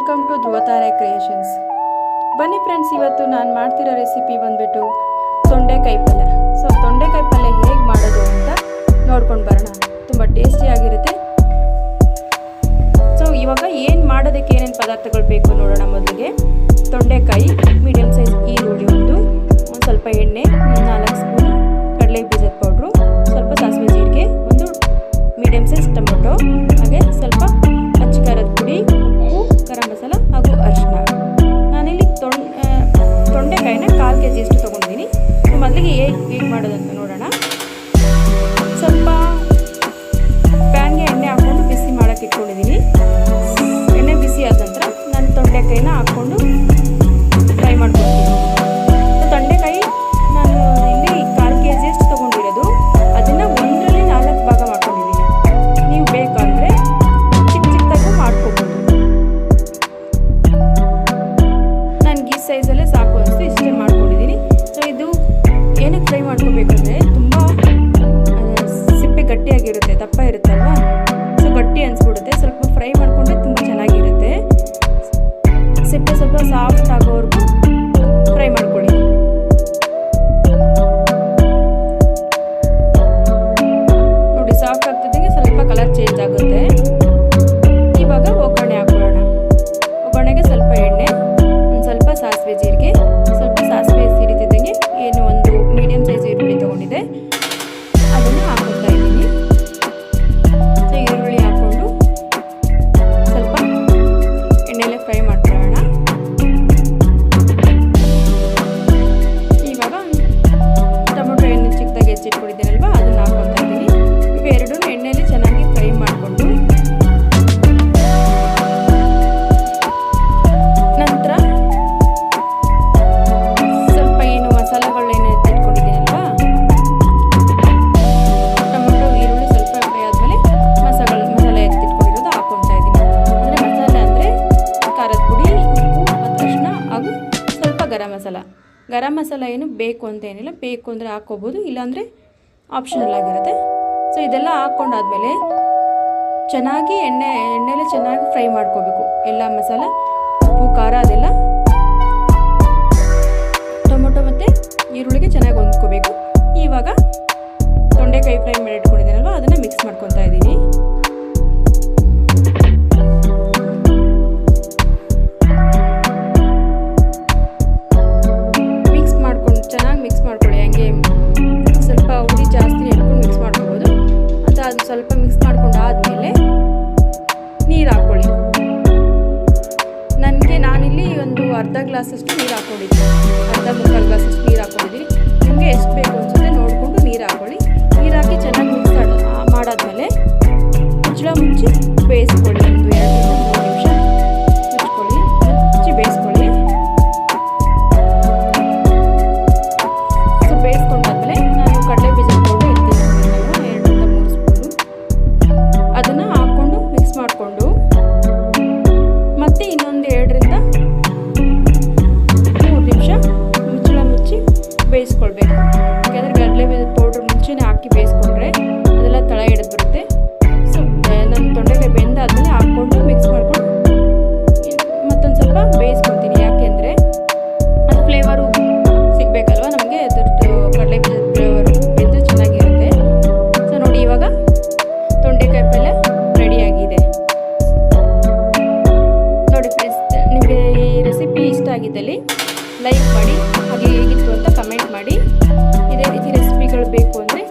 Welcome to Dhruvatare creations. ಬನ್ನಿ friends, ಇವತ್ತು ನಾನು ಮಾಡ್ತಿರೋ ರೆಸಿಪಿ ಬಂದುಬಿಟ್ಟು ತೊಂಡೆಕಾಯಿ ಪಲ್ಯ. ತೊಂಡೆಕಾಯಿ ಪಲ್ಯ ಹೇಗೆ ಮಾಡೋದು ಅಂತ ನೋಡ್ಕೊಂಡು ಬರೋಣ. ತುಂಬ ಟೇಸ್ಟಿಯಾಗಿರುತ್ತೆ. ಇವಾಗ ಏನು ಮಾಡೋದಕ್ಕೆ ಏನೇನು ಪದಾರ್ಥಗಳು ಬೇಕು ನೋಡೋಣ. ಮೊದಲಿಗೆ ತೊಂಡೆಕಾಯಿ, ಮೀಡಿಯಮ್ ಸೈಜ್ ಈರುಳ್ಳಿ ಒಂದು ಸ್ವಲ್ಪ ಎಣ್ಣೆ, 4 ಸ್ಪೂನ್ ಕಡಲೆ ಬೀಜದ ಪೌಡ್ರು, ಸ್ವಲ್ಪ ಸಾಸಿವೆ ಜೀರಿಗೆ, ಒಂದು ಮೀಡಿಯಮ್ ಸೈಜ್ ಟೊಮೊಟೊ, ಹಾಗೆ ಸ್ವಲ್ಪ ಹಚ್ಚ ಖಾರದ ಪುಡಿ, ಉಪ್ಪು, ಗರಂ ಮಸಾಲ ಹಾಗೂ ಅರಿಶಿನ. ನಾನಿಲ್ಲಿ ತೊಂಡೆಕಾಯಿನ 1/4 kg ಅಷ್ಟು ತೊಗೊಂಡಿದ್ದೀನಿ. ಮೊದಲಿಗೆ ಹೇಗೆ ಮಾಡೋದಂತ ನೋಡೋಣ. ಸ್ವಲ್ಪ ಪ್ಯಾನ್ಗೆ ಎಣ್ಣೆ ಹಾಕ್ಕೊಂಡು ಬಿಸಿ ಮಾಡೋಕ್ಕೆ ಇಟ್ಕೊಂಡಿದ್ದೀನಿ. ಎಣ್ಣೆ ಬಿಸಿ ಆದ ನಂತರ ನಾನು ತೊಂಡೆಕಾಯಿನ ಹಾಕ್ಕೊಂಡು ಫ್ರೈ ಮಾಡ್ಕೊಳ್ತೀನಿ. ತೊಂಡೆಕಾಯಿ ನಾನು ಇಲ್ಲಿ 1/4 kg ಅಷ್ಟು ತೊಗೊಂಡಿರೋದು. ಅದನ್ನು 1ರಲ್ಲಿ 4 ಭಾಗ ಮಾಡ್ಕೊಂಡಿದ್ದೀನಿ. ನೀವು ಬೇಕಂದರೆ ಚಿಕ್ಕದಾಗೂ ಮಾಡ್ಕೋಬೋದು. ನನಗೆ ಈ ಸೈಜಲ್ಲೇ ಸಾಕು ಅನಿಸ್ತು, ಇಷ್ಟೇ ಮಾಡ್ಕೊಂಡಿದ್ದೀನಿ. ಇದು ಏನಕ್ಕೆ ಫ್ರೈ ಮಾಡ್ಕೋಬೇಕಂದ್ರೆ ತುಂಬ ಸಿಪ್ಪೆ ಗಟ್ಟಿಯಾಗಿರುತ್ತೆ, ದಪ್ಪ ಇರುತ್ತಲ್ವ, ಗಟ್ಟಿ ಅನಿಸ್ಬಿಡುತ್ತೆ. ಸ್ವಲ್ಪ ಫ್ರೈ ಮಾಡಿಕೊಂಡ್ರೆ ತುಂಬ ಚೆನ್ನಾಗಿರುತ್ತೆ. ಸಿಪ್ಪೆ ಸ್ವಲ್ಪ ಸಾಫ್ಟ್ ಆಗೋವರೆಗೂ ಫ್ರೈ ಮಾಡ್ಕೊಳ್ಳಿ. ನೋಡಿ, ಸಾಫ್ಟ್ ಆಗ್ತಿದ್ದಂಗೆ ಸ್ವಲ್ಪ ಕಲರ್ ಚೇಂಜ್ ಆಗುತ್ತೆ. ಇವಾಗ ಒಗ್ಗರಣೆ ಹಾಕೊಳ್ಳೋಣ. ಒಗ್ಗರಣೆಗೆ ಸ್ವಲ್ಪ ಎಣ್ಣೆ, ಒಂದು ಸ್ವಲ್ಪ ಸಾಸಿವೆ ಜೀರಿಗೆ, ಸ್ವಲ್ಪ ಸಾಸಿವೆ ಸಿಡಿತಿದ್ದಂಗೆ ಏನು ಒಂದು ಮೀಡಿಯಮ್ ಸೈಜ್ ಈರುಳ್ಳಿ ತೊಗೊಂಡಿದ್ದೆ, ಅದನ್ನು ಹಾಕ್ಕೊಳ್ತಾ ಇದ್ದೀನಿ. ಈರುಳ್ಳಿ ಹಾಕ್ಕೊಂಡು ಸ್ವಲ್ಪ ಎಣ್ಣೆಲೆ ಫ್ರೈ ಮಾಡ್ಕೊಳ್ಳೋಣ. ಇವಾಗ ಟೊಮೊಟೊ ಎಣ್ಣೆ ಚಿಕ್ಕದಾಗಿ ಹೆಚ್ಚಿಟ್ಕೊಂಡಿದ್ದೀನಲ್ವ, ಅದನ್ನು ಹಾಕ್ಕೊಳ್ತಾ ಇದ್ದೀನಿ. ಇವೆರಡೂ ಎಣ್ಣೆಯಲ್ಲಿ ಚೆನ್ನಾಗಿ ಫ್ರೈ ಮಾಡಿಕೊಂಡು ನಂತರ ಸ್ವಲ್ಪ ಏನು ಮಸಾಲೆಗಳೇನು ಎತ್ತಿಟ್ಕೊಂಡಿದ್ದೀನಲ್ವ, ಟೊಮೊಟೊ ಈರುಳ್ಳಿ ಸ್ವಲ್ಪ ಫ್ರೈ ಆದಮೇಲೆ ಮಸಾಲೆ ಎತ್ತಿಟ್ಕೊಂಡಿರೋದು ಹಾಕ್ಕೊಳ್ತಾ ಇದ್ದೀನಿ. ಅಂದರೆ ಮಸಾಲೆ ಅಂದರೆ ಖಾರದ ಪುಡಿ, ಉಪ್ಪು ಮತ್ತು ಅರಿಶಿನ ಹಾಗೂ ಸ್ವಲ್ಪ ಗರಂ ಮಸಾಲ ಏನು ಬೇಕು ಅಂತ ಏನಿಲ್ಲ, ಬೇಕು ಅಂದರೆ ಹಾಕ್ಕೋಬೋದು, ಇಲ್ಲಾಂದರೆ ಆಪ್ಷನಲ್ ಆಗಿರುತ್ತೆ. ಇದೆಲ್ಲ ಹಾಕ್ಕೊಂಡಾದ್ಮೇಲೆ ಚೆನ್ನಾಗಿ ಎಣ್ಣೆಲೆ ಚೆನ್ನಾಗಿ ಫ್ರೈ ಮಾಡ್ಕೋಬೇಕು. ಎಲ್ಲ ಮಸಾಲ, ಉಪ್ಪು, ಖಾರ ಅದೆಲ್ಲ ಟೊಮೊಟೊ ಮತ್ತು ಈರುಳ್ಳಿಗೆ ಚೆನ್ನಾಗಿ ಹೊಂದ್ಕೋಬೇಕು. ಇವಾಗ ತೊಂಡೆಕಾಯಿ ಫ್ರೈ ಮಾಡಿ ಇಟ್ಕೊಂಡಿದ್ದೀನಲ್ವ, ಅದನ್ನು ಮಿಕ್ಸ್ ಮಾಡ್ಕೊತಾ ಇದ್ದೀನಿ. ಚೆನ್ನಾಗಿ ಮಿಕ್ಸ್ ಮಾಡ್ಕೊಳ್ಳಿ. ಹಂಗೆ ಸ್ವಲ್ಪ ಹುಳಿ ಜಾಸ್ತಿ ಇಟ್ಕೊಂಡು ಮಿಕ್ಸ್ ಮಾಡ್ಕೊಬೋದು. ಅದು ಸ್ವಲ್ಪ ಮಿಕ್ಸ್ ಮಾಡ್ಕೊಂಡು ಆದಮೇಲೆ ನೀರು ಹಾಕ್ಕೊಳ್ಳಿ. ನಾನಿಲ್ಲಿ ಒಂದು ಅರ್ಧ ಗ್ಲಾಸಷ್ಟು ನೀರು ಹಾಕ್ಕೊಂಡಿದ್ದೀನಿ, ಮುಕ್ಕಾಲು ಗ್ಲಾಸಷ್ಟು ನೀರು ಹಾಕ್ಕೊಂಡಿದ್ದೀನಿ. ನಿಮಗೆ ಎಷ್ಟು ಬೇಕು ಅನಿಸುತ್ತೆ ನೋಡಿಕೊಂಡು ನೀರು ಹಾಕ್ಕೊಳ್ಳಿ. ನೀರು ಹಾಕಿ ಚೆನ್ನಾಗಿ ಮಿಕ್ಸ್ ಮಾಡಾದ್ಮೇಲೆ ಮುಚ್ಚಿ ಬೇಯಿಸ್ಕೊಳ್ಳಿ. ಒಂದು 2-3 ನಿಮಿಷ ಮುಚ್ಚಿ ಬೇಯಿಸ್ಕೊಳ್ಳಿ. ಬೇಯಿಸ್ಕೊಂಡಾದ್ಮೇಲೆ ನಾನು ಕಡಲೆ ಬೀಜದ ಪೌಡರ್ ಎತ್ತಿಟ್ಕೊಂಡಿದ್ದೆನಲ್ವ, 2-3 ಸ್ಪೂನು, ಅದನ್ನು ಹಾಕ್ಕೊಂಡು ಮಿಕ್ಸ್ ಮಾಡಿಕೊಂಡು ಮತ್ತೆ ಇನ್ನೊಂದು 2-3 ನಿಮಿಷ ಮುಚ್ಚಿ ಬೇಯಿಸ್ಕೊಳ್ಬೇಕು. ಯಾಕೆಂದರೆ ಕಡಲೆ ಬೀಜದ ಪೌಡ್ರ್ ಮುಂಚೆನೇ ಹಾಕಿ ಬೇಯಿಸ್ಕೊಂಡ್ರೆ ಅದೆಲ್ಲ ತಳ ಹಿಡಿದು ಬರುತ್ತೆ. ನಾನು ತೊಂಡೆಕಾಯಿ ಬೆಂದಾದ್ಮೇಲೆ ಹಾಕ್ಕೊಂಡು ಮಿಕ್ಸ್ ಮಾಡ್ಕೊಂಡು ಮತ್ತೊಂದು ಸ್ವಲ್ಪ ಬೇಯಿಸ್ಕೊತೀನಿ. ಯಾಕೆಂದರೆ ಅದು ಫ್ಲೇವರು ಸಿಗಬೇಕಲ್ವ ನಮಗೆ, ಅದರದ್ದು ಕಡಲೆ ಬೀಜದ ಫ್ಲೇವರು ಬೆಂದರೆ ಚೆನ್ನಾಗಿರುತ್ತೆ. ನೋಡಿ, ಇವಾಗ ತೊಂಡೆಕಾಯಿ ಪಲ್ಯ ರೆಡಿಯಾಗಿದೆ. ನೋಡಿ ಫ್ರೆಂಡ್ಸ್, ನಿಮಗೆ ಈ ರೆಸಿಪಿ ಇಷ್ಟ ಆಗಿದ್ದಲ್ಲಿ ಲೈಕ್ ಮಾಡಿ, ಹಾಗೆ ಹೇಗಿತ್ತು ಅಂತ ಕಮೆಂಟ್ ಮಾಡಿ. ಇದೇ ರೀತಿ ರೆಸಿಪಿಗಳು ಬೇಕು ಅಂದರೆ